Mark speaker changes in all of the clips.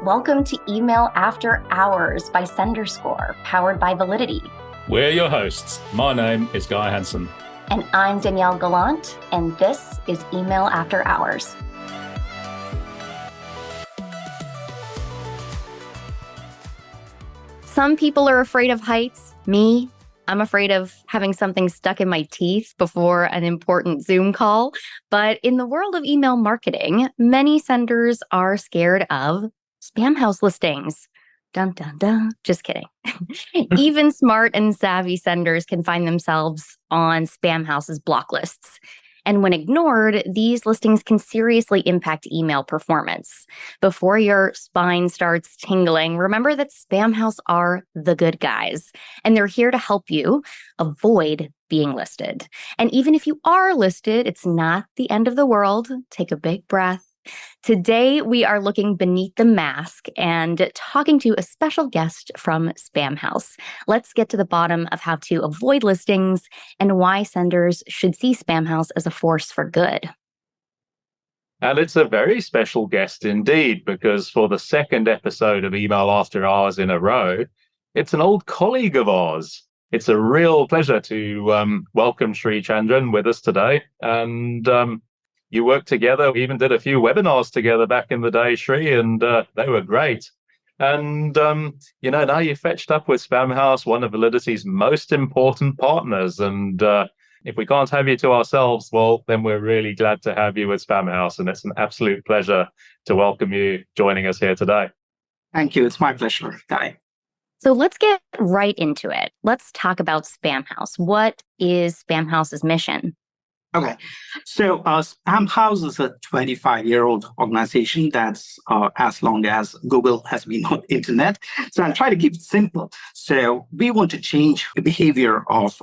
Speaker 1: Welcome to Email After Hours by SenderScore, powered by Validity.
Speaker 2: We're your hosts. My name is Guy Hansen.
Speaker 1: And I'm Danielle Gallant, and this is Email After Hours. Some people are afraid of heights. Me, I'm afraid of having something stuck in my teeth before an important Zoom call. But in the world of email marketing, many senders are scared of Spamhaus listings. Dun, dun, dun. Just kidding. Even smart and savvy senders can find themselves on Spamhaus's block lists. And when ignored, these listings can seriously impact email performance. Before your spine starts tingling, remember that Spamhaus are the good guys, and they're here to help you avoid being listed. And even if you are listed, it's not the end of the world. Take a big breath. Today, we are looking beneath the mask and talking to a special guest from Spamhaus. Let's get to the bottom of how to avoid listings and why senders should see Spamhaus as a force for good.
Speaker 2: And it's a very special guest indeed, because for the second episode of Email After Hours in a row, it's an old colleague of ours. It's a real pleasure to welcome Sri Chandran with us today. And you worked together. We even did a few webinars together back in the day, Sri, and they were great. And, now you fetched up with Spamhaus, one of Validity's most important partners. And if we can't have you to ourselves, well, then we're really glad to have you with Spamhaus. And it's an absolute pleasure to welcome you joining us here today.
Speaker 3: Thank you. It's my pleasure, Guy.
Speaker 1: So let's get right into it. Let's talk about Spamhaus. What is Spamhaus's mission?
Speaker 3: Okay, so Spamhaus is a 25-year-old organization that's as long as Google has been on the internet. So I'll try to keep it simple. So we want to change the behavior of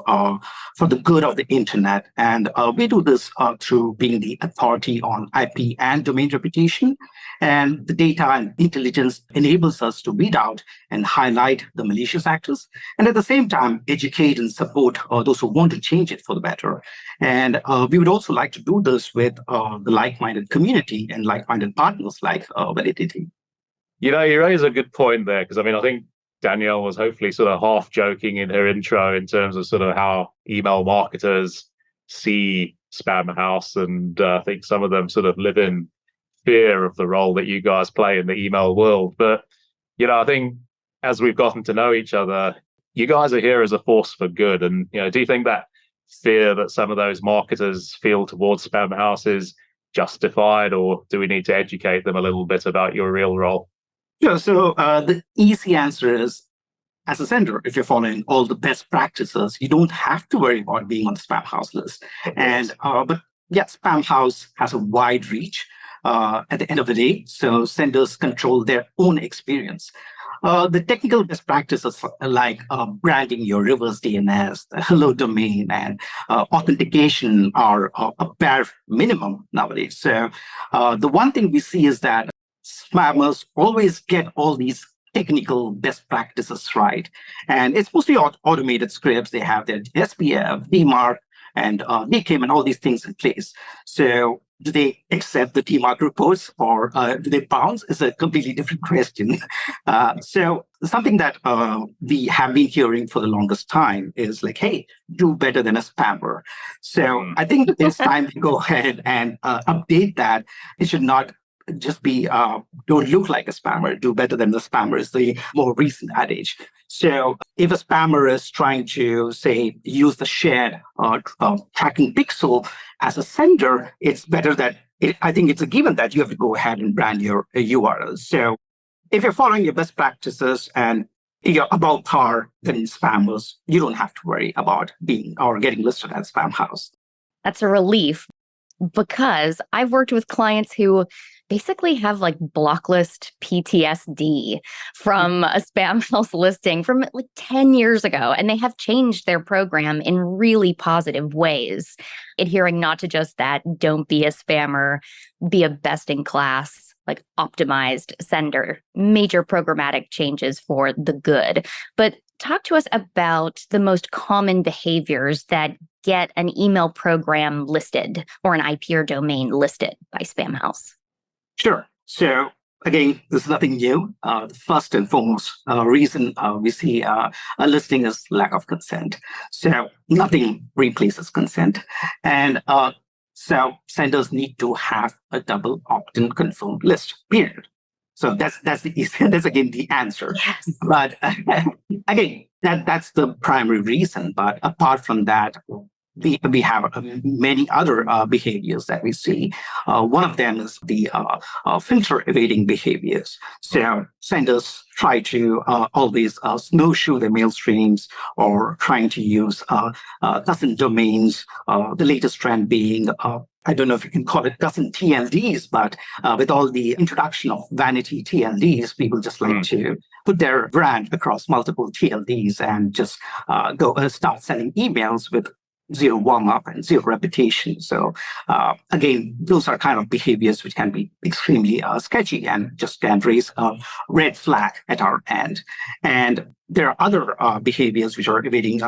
Speaker 3: for the good of the internet, and we do this through being the authority on IP and domain reputation. And the data and intelligence enables us to weed out and highlight the malicious actors, and at the same time educate and support those who want to change it for the better. And we would also like to do this with the like-minded community and like-minded partners like Validity.
Speaker 2: You raise a good point there, because I think Danielle was hopefully sort of half joking in her intro in terms of sort of how email marketers see Spamhaus. And I think some of them sort of live in fear of the role that you guys play in the email world. But, I think as we've gotten to know each other, you guys are here as a force for good. And, do you think that fear that some of those marketers feel towards Spamhaus is justified, or do we need to educate them a little bit about your real role?
Speaker 3: Sure. So the easy answer is, as a sender, if you're following all the best practices, you don't have to worry about being on the Spamhaus list. And but yes, Spamhaus has a wide reach at the end of the day. So senders control their own experience. The technical best practices like branding your reverse DNS, the hello domain, and authentication are a bare minimum nowadays. So the one thing we see is that spammers always get all these technical best practices right. And it's mostly automated scripts. They have their SPF, DMARC, and DKIM and all these things in place. So do they accept the DMARC reports, or do they bounce is a completely different question. So something that we have been hearing for the longest time is like, hey, do better than a spammer. So I think it's time to go ahead and update that. It should not just be, don't look like a spammer, do better than the spammer is the more recent adage. So if a spammer is trying to, say, use the shared tracking pixel as a sender, it's better that, I think it's a given that you have to go ahead and brand your URLs. So if you're following your best practices and you're above par than spammers, you don't have to worry about being or getting listed as Spamhaus.
Speaker 1: That's a relief, because I've worked with clients who basically have like blocklist PTSD from a Spamhaus listing from like 10 years ago, and they have changed their program in really positive ways, adhering not to just that, don't be a spammer, be a best in class, like optimized sender, major programmatic changes for the good. But talk to us about the most common behaviors that get an email program listed or an IP or domain listed by Spamhaus.
Speaker 3: Sure. So Again, this is nothing new. The first and foremost reason we see a listing is lack of consent. So nothing replaces consent. And so senders need to have a double opt-in confirmed list, period. So that's the easy, that's again the answer.
Speaker 1: Yes.
Speaker 3: But again, that's the primary reason. But apart from that, we have many other behaviors that we see. One of them is the filter evading behaviors. So senders try to always snowshoe their mail streams or trying to use cousin domains. The latest trend being I don't know if you can call it cousin TLDs, but with all the introduction of vanity TLDs, people just like to put their brand across multiple TLDs and just go start sending emails with zero warm-up and zero repetition. So again, those are kind of behaviors which can be extremely sketchy and just can raise a red flag at our end. And there are other behaviors which are evading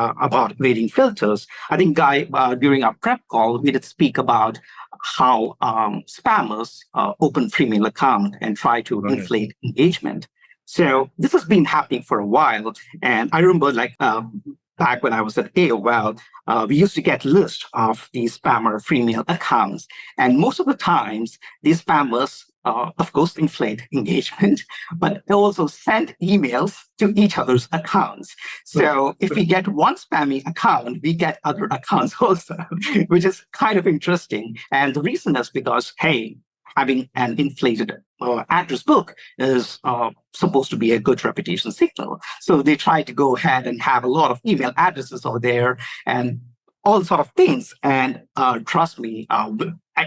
Speaker 3: filters. I think, Guy, during our prep call, we did speak about how spammers open free mail account and try to inflate engagement. So this has been happening for a while. And I remember back when I was at AOL, we used to get lists of these spammer free mail accounts. And most of the times, these spammers, of course, inflate engagement, but they also send emails to each other's accounts. So if we get one spammy account, we get other accounts also, which is kind of interesting. And the reason is because, hey, having an inflated address book is supposed to be a good reputation signal. So they try to go ahead and have a lot of email addresses over there and all sort of things. And trust me,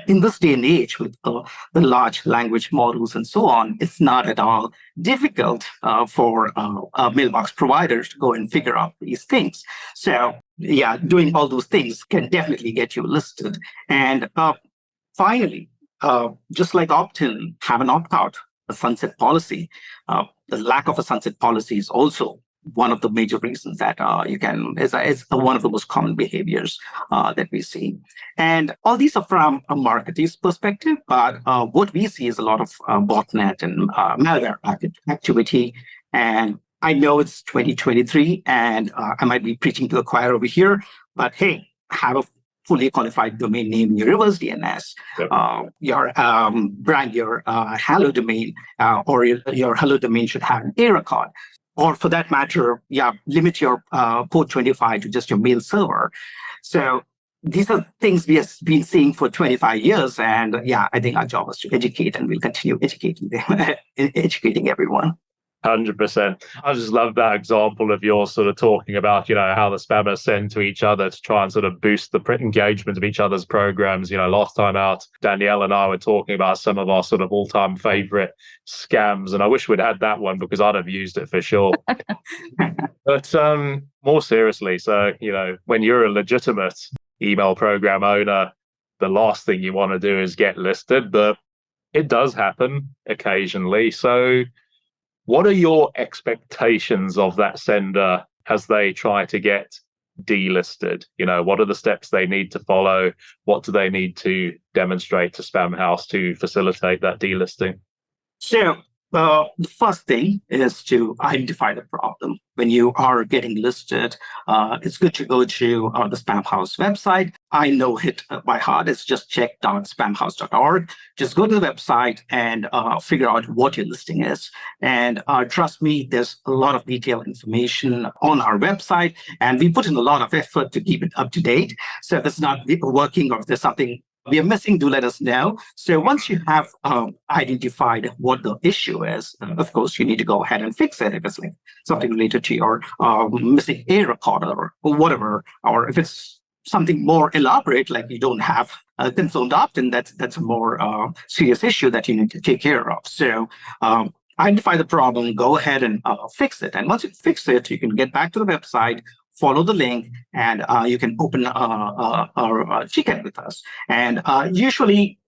Speaker 3: in this day and age with the large language models and so on, it's not at all difficult for mailbox providers to go and figure out these things. So yeah, doing all those things can definitely get you listed. And finally, just like opt-in, have an opt-out, a sunset policy. The lack of a sunset policy is also one of the major reasons that is one of the most common behaviors that we see. And all these are from a marketeer's perspective, but what we see is a lot of botnet and malware activity. And I know it's 2023, and I might be preaching to the choir over here, but hey, have a fully qualified domain name in your reverse DNS, your brand, your Hello domain, or your Hello domain should have an A record. Or for that matter, limit your port 25 to just your mail server. So these are things we have been seeing for 25 years. And I think our job is to educate, and we'll continue educating them, educating everyone.
Speaker 2: 100%. I just love that example of your sort of talking about, how the spammers send to each other to try and sort of boost the engagement of each other's programs. Last time out, Danielle and I were talking about some of our sort of all-time favorite scams, and I wish we'd had that one because I'd have used it for sure. But more seriously, so, when you're a legitimate email program owner, the last thing you want to do is get listed, but it does happen occasionally. So what are your expectations of that sender as they try to get delisted? What are the steps they need to follow? What do they need to demonstrate to Spamhaus to facilitate that delisting?
Speaker 3: So the first thing is to identify the problem. When you are getting listed, it's good to go to the Spamhaus website. I know it by heart. It's just check.spamhaus.org. Just go to the website and figure out what your listing is. And trust me, there's a lot of detailed information on our website, and we put in a lot of effort to keep it up to date. So if it's not working or if there's something we are missing, do let us know. So once you have identified what the issue is, of course, you need to go ahead and fix it if it's like something related to your missing A recorder or whatever, or if it's something more elaborate, like you don't have a confirmed opt-in, that's a more serious issue that you need to take care of. So identify the problem, go ahead and fix it. And once you fix it, you can get back to the website, follow the link, and you can open a ticket with us. And usually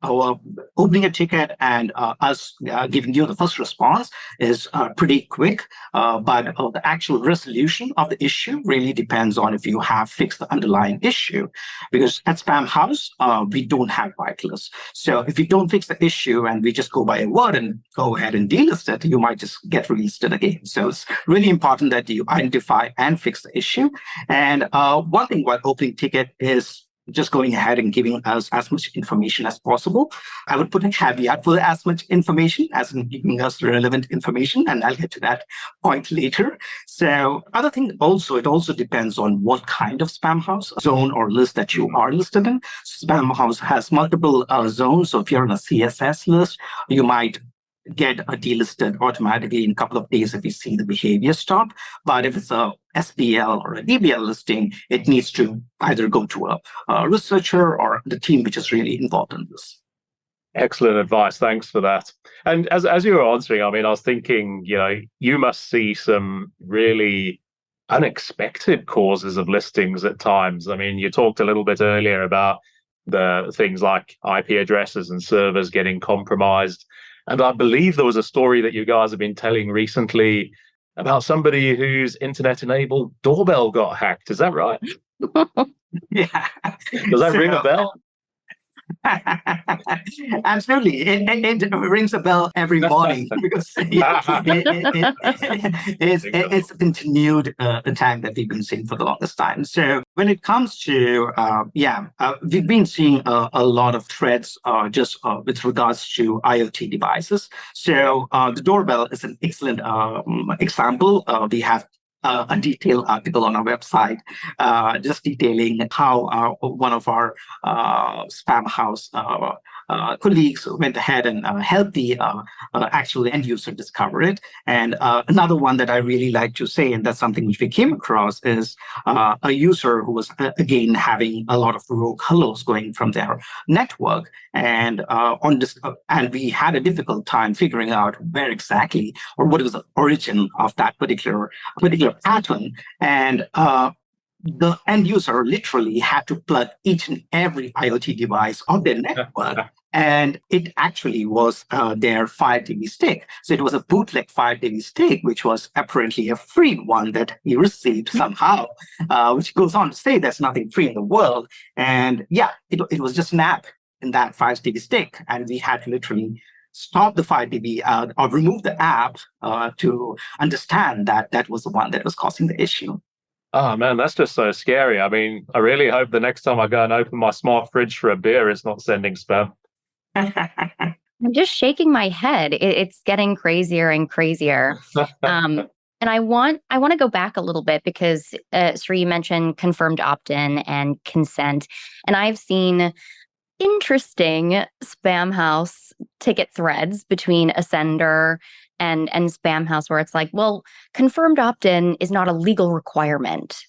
Speaker 3: opening a ticket and us giving you the first response is pretty quick, but the actual resolution of the issue really depends on if you have fixed the underlying issue. Because at Spamhaus, we don't have whitelists. So if you don't fix the issue and we just go by a word and go ahead and delist it, you might just get relisted again. So it's really important that you identify and fix the issue. And one thing while opening ticket is just going ahead and giving us as much information as possible. I would put a caveat for as much information as in giving us relevant information, and I'll get to that point later. So other thing also, it also depends on what kind of Spamhaus zone or list that you are listed in. Spamhaus has multiple zones. So if you're on a CSS list, you might get delisted automatically in a couple of days if you see the behavior stop. But if it's a SPL or a DBL listing, it needs to either go to a researcher or the team which is really involved in this.
Speaker 2: Excellent advice. Thanks for that. And as you were answering, I mean, I was thinking, you must see some really unexpected causes of listings at times. I mean, you talked a little bit earlier about the things like IP addresses and servers getting compromised. And I believe there was a story that you guys have been telling recently about somebody whose internet-enabled doorbell got hacked. Is that right?
Speaker 3: Yeah.
Speaker 2: Does that ring a bell?
Speaker 3: Absolutely. It rings a bell every morning because it's a continued attack that we've been seeing for the longest time. So when it comes to, we've been seeing a lot of threats just with regards to IoT devices. So the doorbell is an excellent example. We have a detailed article on our website, just detailing how one of our Spamhaus colleagues went ahead and helped the actual end user discover it. And another one that I really like to say, and that's something which we came across, is a user who was again having a lot of rogue hellos going from their network, and and we had a difficult time figuring out where exactly or what was the origin of that particular pattern. And the end user literally had to plug each and every IoT device on their network. And it actually was their Fire TV stick. So it was a bootleg Fire TV stick, which was apparently a free one that he received somehow, which goes on to say there's nothing free in the world. And it was just an app in that Fire TV stick. And we had to literally stop the Fire TV or remove the app to understand that that was the one that was causing the issue.
Speaker 2: Oh man, that's just so scary. I mean, I really hope the next time I go and open my smart fridge for a beer, it's not sending spam.
Speaker 1: I'm just shaking my head. It's getting crazier and crazier. And I want to go back a little bit because Sri mentioned confirmed opt-in and consent, and I've seen interesting Spamhaus ticket threads between a sender and Spamhaus where it's like, well, confirmed opt-in is not a legal requirement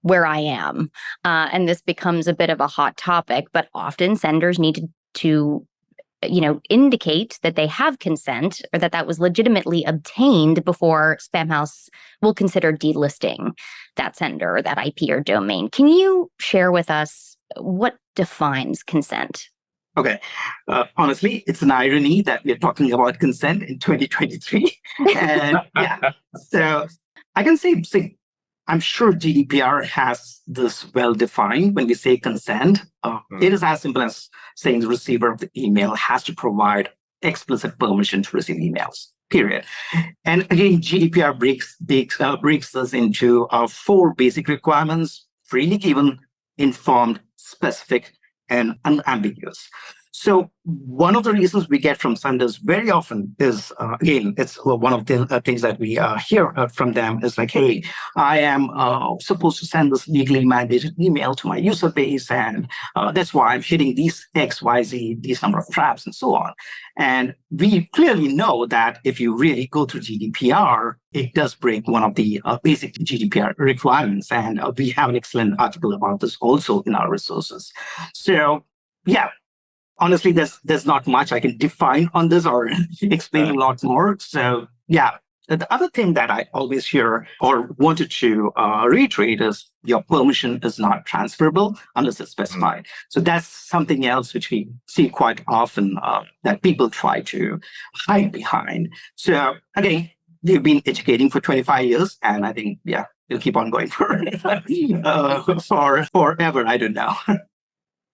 Speaker 1: where I am, and this becomes a bit of a hot topic. But often senders need to indicate that they have consent or that was legitimately obtained before Spamhaus will consider delisting that sender or that IP or domain. Can you share with us what defines consent?
Speaker 3: Okay. Honestly, it's an irony that we're talking about consent in 2023. And so I can say, I'm sure GDPR has this well defined when we say consent. It is as simple as saying the receiver of the email has to provide explicit permission to receive emails, period. And again, GDPR breaks us into 4 basic requirements: freely given, informed, specific, and unambiguous. So one of the reasons we get from senders very often is, again, it's one of the things that we hear from them is like, hey, I am supposed to send this legally mandated email to my user base, and that's why I'm hitting these X, Y, Z, these number of traps, and so on. And we clearly know that if you really go through GDPR, it does break one of the basic GDPR requirements. And we have an excellent article about this also in our resources. So, honestly, there's not much I can define on this or explain a lot more. So The other thing that I always hear or wanted to reiterate is your permission is not transferable unless it's specified. So that's something else which we see quite often that people try to hide behind. So again, we've been educating for 25 years, and I think, yeah, we'll keep on going for forever. I don't know.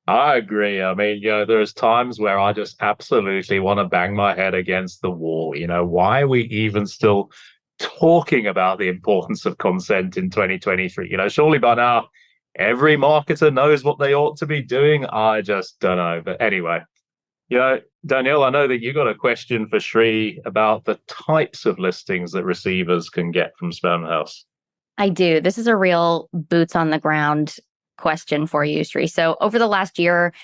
Speaker 2: I agree. I mean, there's times where I just absolutely want to bang my head against the wall. Why are we even still talking about the importance of consent in 2023? Surely by now, every marketer knows what they ought to be doing. I just don't know. But anyway, Danielle, I know that you got a question for Sri about the types of listings that receivers can get from Spamhaus.
Speaker 1: I do. This is a real boots on the ground question for you, Sri. So over the last year,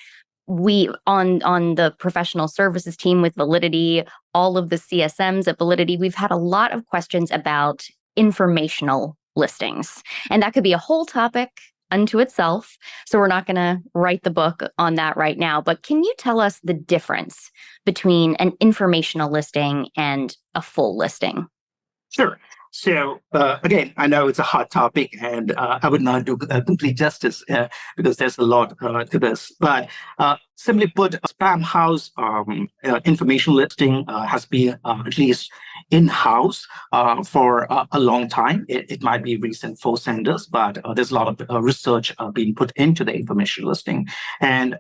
Speaker 1: we on the professional services team with Validity, all of the CSMs at Validity, we've had a lot of questions about informational listings. And that could be a whole topic unto itself. So we're not going to write the book on that right now. But can you tell us the difference between an informational listing and a full listing?
Speaker 3: Sure. So again, I know it's a hot topic, and I would not do complete justice because there's a lot to this. But simply put, Spamhaus information listing has been at least in-house for a long time. It might be recent for senders, but there's a lot of research being put into the information listing. And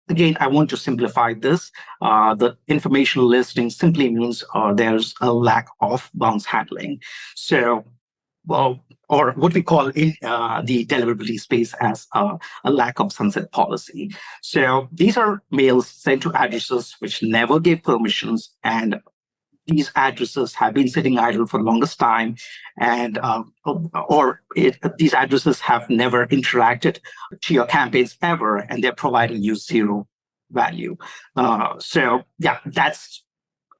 Speaker 3: again, I want to simplify this. The informational listing simply means there's a lack of bounce handling. So, or what we call in the deliverability space as a lack of sunset policy. So these are mails sent to addresses which never gave permissions, and these addresses have been sitting idle for the longest time, and these addresses have never interacted to your campaigns ever, and they're providing you zero value. So yeah, that's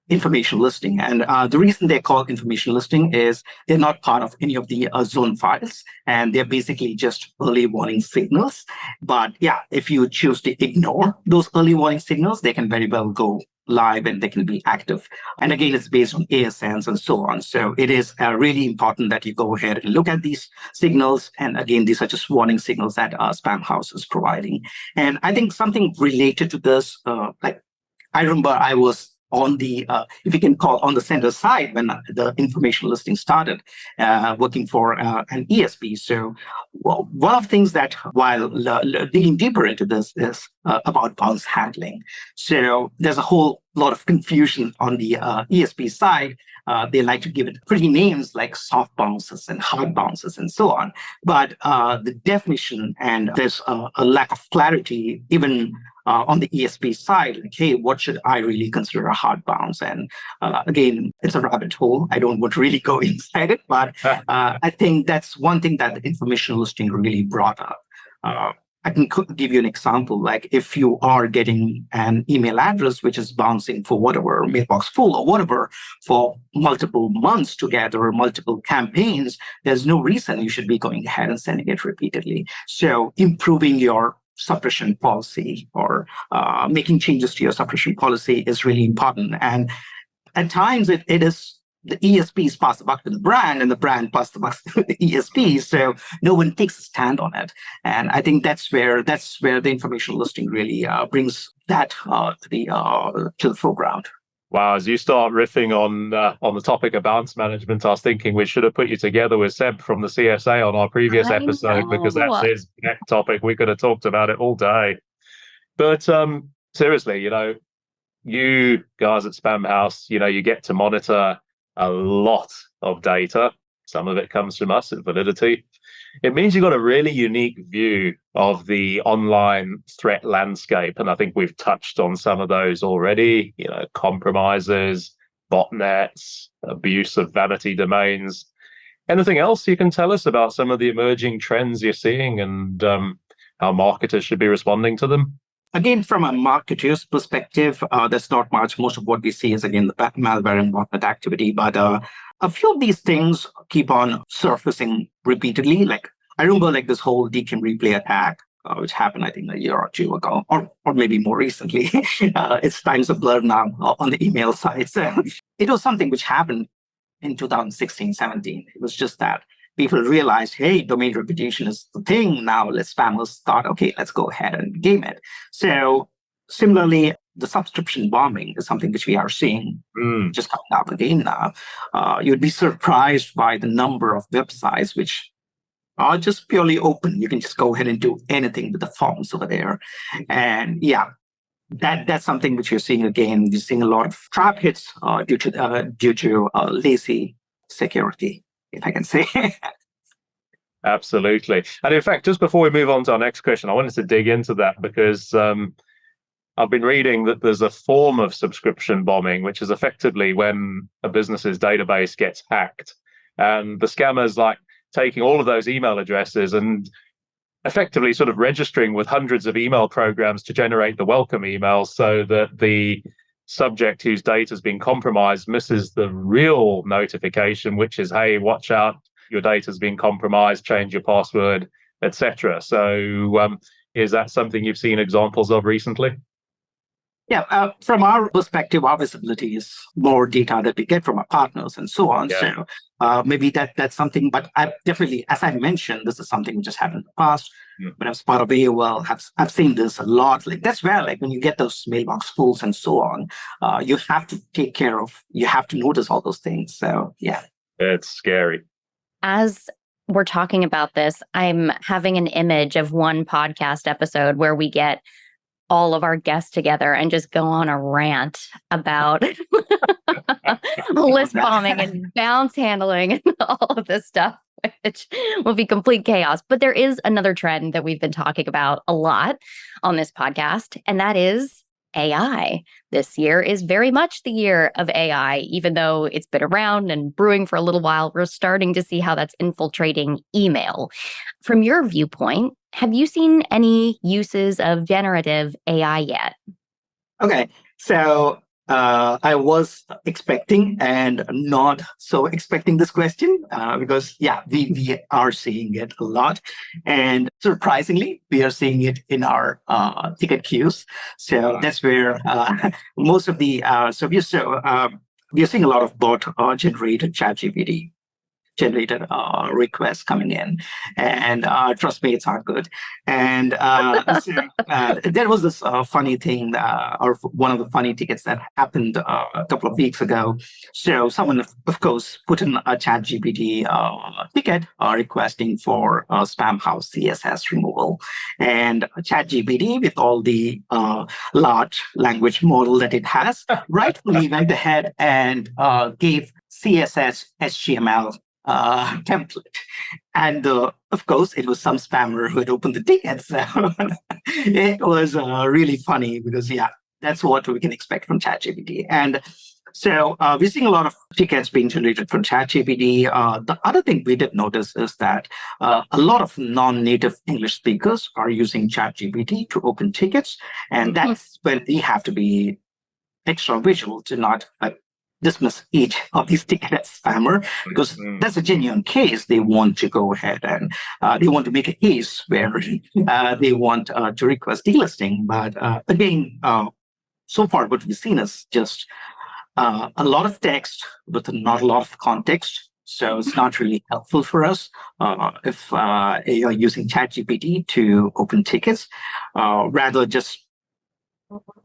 Speaker 3: information listing. And the reason they're called information listing is they're not part of any of the zone files, and they're basically just early warning signals. But yeah, if you choose to ignore those early warning signals, they can very well go live and they can be active. And again, it's based on ASNs and so on. So it is really important that you go ahead and look at these signals. And again, these are just warning signals that Spamhaus is providing. And I think something related to this, like I remember I was on the, if you can call on the sender side when the information listing started, working for an ESP. So one of the things that while digging deeper into this is about bounce handling. So there's a whole lot of confusion on the ESP side. They like to give it pretty names like soft bounces and hard bounces and so on. But the definition, and there's a lack of clarity even on the ESP side, like, hey, what should I really consider a hard bounce? And again, it's a rabbit hole. I don't want to really go inside it, but I think that's one thing that the information listing really brought up. I can give you an example. Like if you are getting an email address which is bouncing for whatever, mailbox full or whatever, for multiple months together or multiple campaigns, there's no reason you should be going ahead and sending it repeatedly. So improving your suppression policy or making changes to your suppression policy is really important. And at times it is the ESPs pass the buck to the brand, and the brand pass the buck to the ESP. So no one takes a stand on it. And I think that's where the information listing really brings that to the foreground.
Speaker 2: Wow, as you start riffing on the topic of bounce management, I was thinking we should have put you together with Seb from the CSA on our previous episode, because that's his next topic. We could have talked about it all day. But seriously, you guys at Spamhaus, you get to monitor a lot of data. Some of it comes from us at Validity. It means you've got a really unique view of the online threat landscape. And I think we've touched on some of those already, compromises, botnets, abuse of vanity domains. Anything else you can tell us about some of the emerging trends you're seeing and how marketers should be responding to them?
Speaker 3: Again, from a marketer's perspective, there's not much. Most of what we see is, again, the malware and botnet activity. But a few of these things keep on surfacing repeatedly. Like I remember this whole DKIM replay attack, which happened, I think, a year or two ago, or maybe more recently. It's time's a blur now on the email side. So it was something which happened in 2016, 17. It was just that people realized, hey, domain reputation is the thing. Now spammers thought, okay, let's go ahead and game it. So similarly, the subscription bombing is something which we are seeing just coming up again now. You'd be surprised by the number of websites which are just purely open. You can just go ahead and do anything with the forms over there. And yeah, that's something which you're seeing again. You're seeing a lot of trap hits due to lazy security, if I can say.
Speaker 2: Absolutely. And in fact, just before we move on to our next question, I wanted to dig into that because I've been reading that there's a form of subscription bombing, which is effectively when a business's database gets hacked and the scammers like taking all of those email addresses and effectively sort of registering with hundreds of email programs to generate the welcome emails so that the subject whose data has been compromised misses the real notification, which is, hey, watch out, your data has been compromised, change your password, etc. So is that something you've seen examples of recently?
Speaker 3: Yeah, from our perspective, our visibility is more data that we get from our partners and so on.
Speaker 2: Yeah.
Speaker 3: So maybe that's something, but I definitely, as I mentioned, this is something which has happened in the past. But as part of AOL, I've seen this a lot. Like that's where, like when you get those mailbox fools and so on, you have to take care of, you have to notice all those things. So yeah.
Speaker 2: It's scary.
Speaker 1: As we're talking about this, I'm having an image of one podcast episode where we get all of our guests together and just go on a rant about list bombing and bounce handling and all of this stuff, which will be complete chaos. But there is another trend that we've been talking about a lot on this podcast, and that is AI. This year is very much the year of AI, even though it's been around and brewing for a little while. We're starting to see how that's infiltrating email. From your viewpoint, have you seen any uses of generative AI yet?
Speaker 3: Okay, so I was expecting and not so expecting this question because, yeah, we are seeing it a lot. And surprisingly, we are seeing it in our ticket queues. So that's where most of the, we are seeing a lot of bot generated ChatGPT generated requests coming in, and trust me, it's not good. And there was this funny thing, or one of the funny tickets that happened a couple of weeks ago. So someone, of course, put in a ChatGPT ticket requesting for Spamhaus CSS removal, and ChatGPT, with all the large language model that it has, rightfully went ahead and gave CSS HTML template. And of course, it was some spammer who had opened the ticket. So it was really funny because, yeah, that's what we can expect from ChatGPT. And so we're seeing a lot of tickets being generated from ChatGPT. The other thing we did notice is that a lot of non-native English speakers are using ChatGPT to open tickets. And that's when we have to be extra visual to not dismiss each of these tickets as spammer, because that's a genuine case. They want to go ahead and they want to make a case where they want to request delisting. But again, so far what we've seen is just a lot of text with not a lot of context. So it's not really helpful for us if you're using ChatGPT to open tickets. Rather, just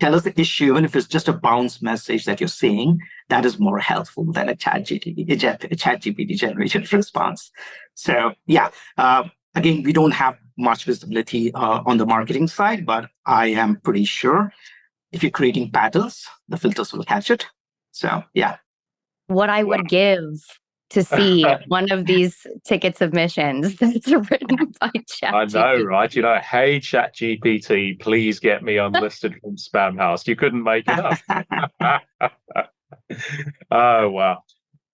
Speaker 3: tell us the issue, and if it's just a bounce message that you're seeing, that is more helpful than a ChatGPT generated response. So yeah, again, we don't have much visibility on the marketing side, but I am pretty sure if you're creating patterns, the filters will catch it. So yeah.
Speaker 1: What I would give to see one of these ticket submissions that's written by ChatGPT.
Speaker 2: I know, right? You know, hey, ChatGPT, please get me unlisted from Spamhaus. You couldn't make it up. Oh, wow.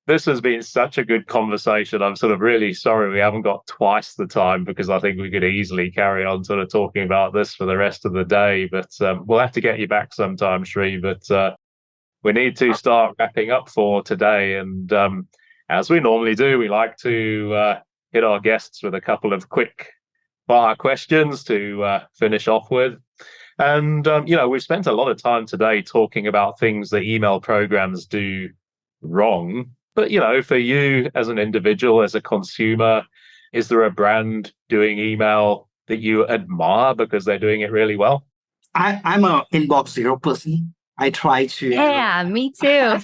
Speaker 2: This has been such a good conversation. I'm sort of really sorry we haven't got twice the time, because I think we could easily carry on sort of talking about this for the rest of the day. But we'll have to get you back sometime, Sri. But we need to start wrapping up for today. And as we normally do, we like to hit our guests with a couple of quick fire questions to finish off with. And, we've spent a lot of time today talking about things that email programs do wrong. But, for you as an individual, as a consumer, is there a brand doing email that you admire because they're doing it really well?
Speaker 3: I'm a inbox zero person. I try to.
Speaker 1: Yeah, me too.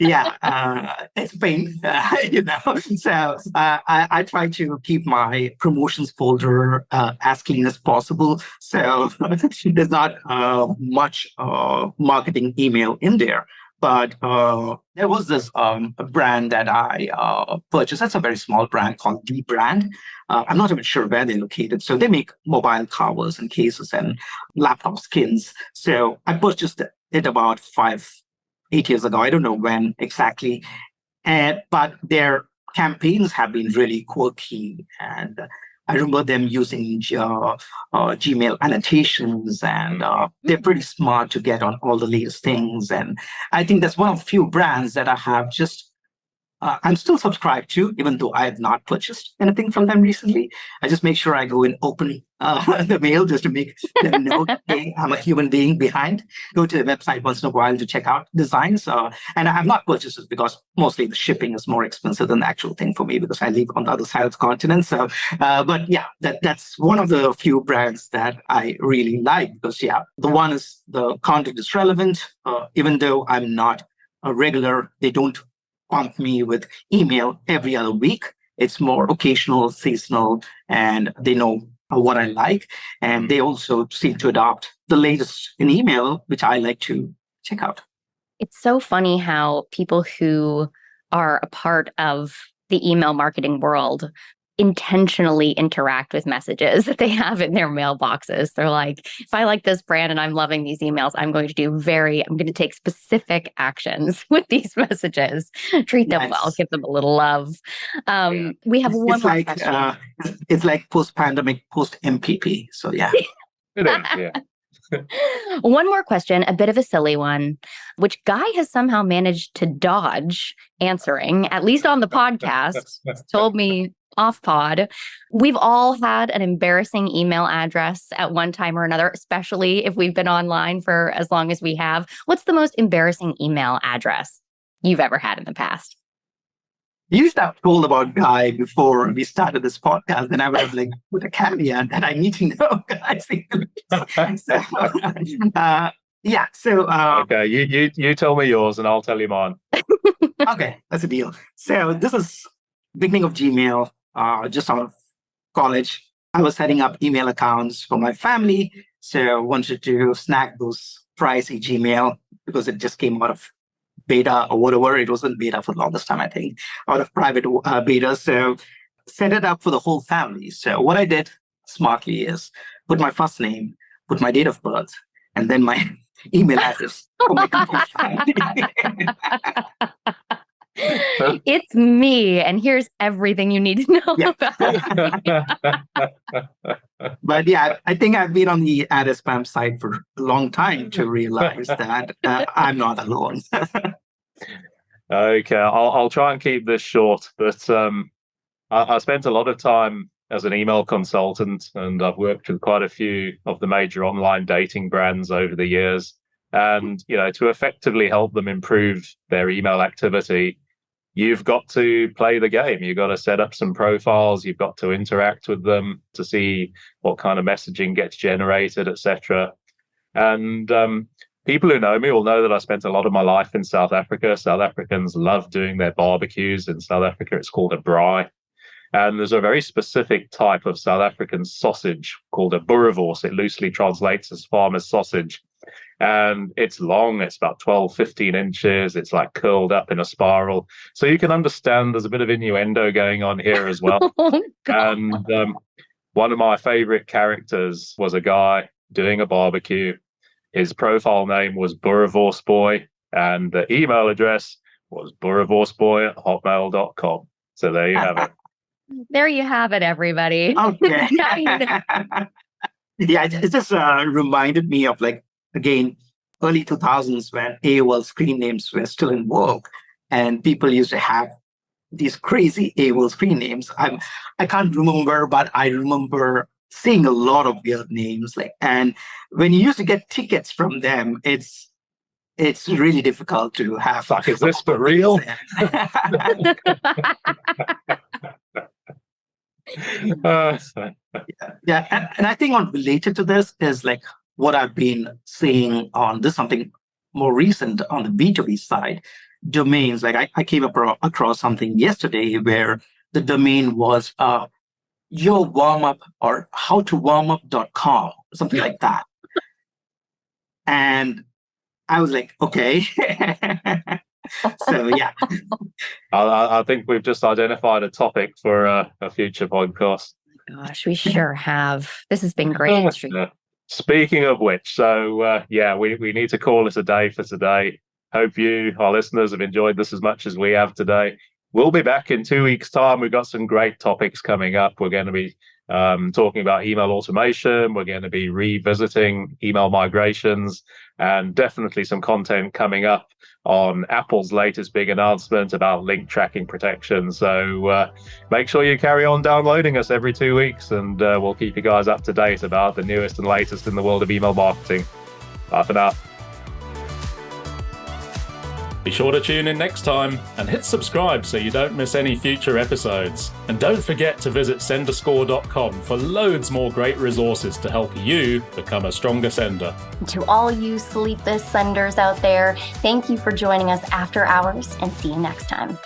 Speaker 3: Yeah, it's pain, So I try to keep my promotions folder as clean as possible. So there's not much marketing email in there. But there was this brand that I purchased. That's a very small brand called D Brand. I'm not even sure where they're located. So they make mobile covers and cases and laptop skins. So I purchased it about 8 years ago. I don't know when exactly. But their campaigns have been really quirky. And I remember them using Gmail annotations, and they're pretty smart to get on all the latest things. And I think that's one of the few brands that I have just I'm still subscribed to, even though I have not purchased anything from them recently. I just make sure I go and open the mail just to make them know, hey, I'm a human being behind. Go to the website once in a while to check out designs. And I have not purchased it because mostly the shipping is more expensive than the actual thing for me because I live on the other side of the continent. So, but yeah, that's one of the few brands that I really like because, yeah, the one is the content is relevant. Even though I'm not a regular, they don't pump me with email every other week. It's more occasional, seasonal, and they know what I like. And they also seem to adopt the latest in email, which I like to check out.
Speaker 1: It's so funny how people who are a part of the email marketing world intentionally interact with messages that they have in their mailboxes. They're like, if I like this brand and I'm loving these emails, I'm going to take specific actions with these messages, treat them well, give them a little love. We have one more question.
Speaker 3: It's like post-pandemic, post-MPP. So yeah.
Speaker 2: It is, yeah.
Speaker 1: One more question, a bit of a silly one, which Guy has somehow managed to dodge answering, at least on the podcast. Told me off pod. We've all had an embarrassing email address at one time or another, especially if we've been online for as long as we have. What's the most embarrassing email address you've ever had in the past?
Speaker 3: You should have told about Guy before we started this podcast, and I would have put a caveat that I need to know guys. Yeah. So
Speaker 2: okay, you tell me yours, and I'll tell you mine.
Speaker 3: Okay, that's a deal. So this is beginning of Gmail. Just out of college, I was setting up email accounts for my family. So I wanted to snag those pricey Gmail because it just came out of beta or whatever. It wasn't beta for the longest time, I think, out of private beta. So set it up for the whole family. So what I did smartly is put my first name, put my date of birth, and then my email address for my complete family.
Speaker 1: It's me, and here's everything you need to know about me.
Speaker 3: But yeah, I think I've been on the ad spam side for a long time to realize that I'm not alone.
Speaker 2: Okay, I'll try and keep this short, but I spent a lot of time as an email consultant, and I've worked with quite a few of the major online dating brands over the years. And, to effectively help them improve their email activity, you've got to play the game. You've got to set up some profiles. You've got to interact with them to see what kind of messaging gets generated, etc. And people who know me will know that I spent a lot of my life in South Africa. South Africans love doing their barbecues. In South Africa, it's called a braai. And there's a very specific type of South African sausage called a boerewors. It loosely translates as farmer's sausage. And it's long, it's about 12, 15 inches. It's like curled up in a spiral. So you can understand there's a bit of innuendo going on here as well. And one of my favorite characters was a guy doing a barbecue. His profile name was Boerewors Boy, and the email address was boereworsboy@hotmail.com. So there you have it.
Speaker 1: There you have it, everybody.
Speaker 3: Okay. Yeah, it just reminded me of again, early 2000s when AOL screen names were still in vogue, and people used to have these crazy AOL screen names. I can't remember, but I remember seeing a lot of weird names. And when you used to get tickets from them, it's it's really difficult to have.
Speaker 2: Like, is this for real?
Speaker 3: Yeah, and I think on related to this is like what I've been seeing on this, something more recent on the B2B side, domains. Like I came across something yesterday where the domain was your warm up or howtowarmup.com, something like that. And I was like, okay. So yeah.
Speaker 2: I think we've just identified a topic for a future podcast.
Speaker 1: Gosh, we sure have. This has been great.
Speaker 2: Speaking of which, so we need to call it a day for today. Hope you, our listeners, have enjoyed this as much as we have today. We'll be back in 2 weeks' time. We've got some great topics coming up. We're going to be talking about email automation. We're going to be revisiting email migrations, and definitely some content coming up on Apple's latest big announcement about link tracking protection. So make sure you carry on downloading us every 2 weeks, and we'll keep you guys up to date about the newest and latest in the world of email marketing. Bye for now.
Speaker 4: Be sure to tune in next time and hit subscribe so you don't miss any future episodes. And don't forget to visit senderscore.com for loads more great resources to help you become a stronger sender.
Speaker 1: To all you sleepless senders out there, thank you for joining us after hours, and see you next time.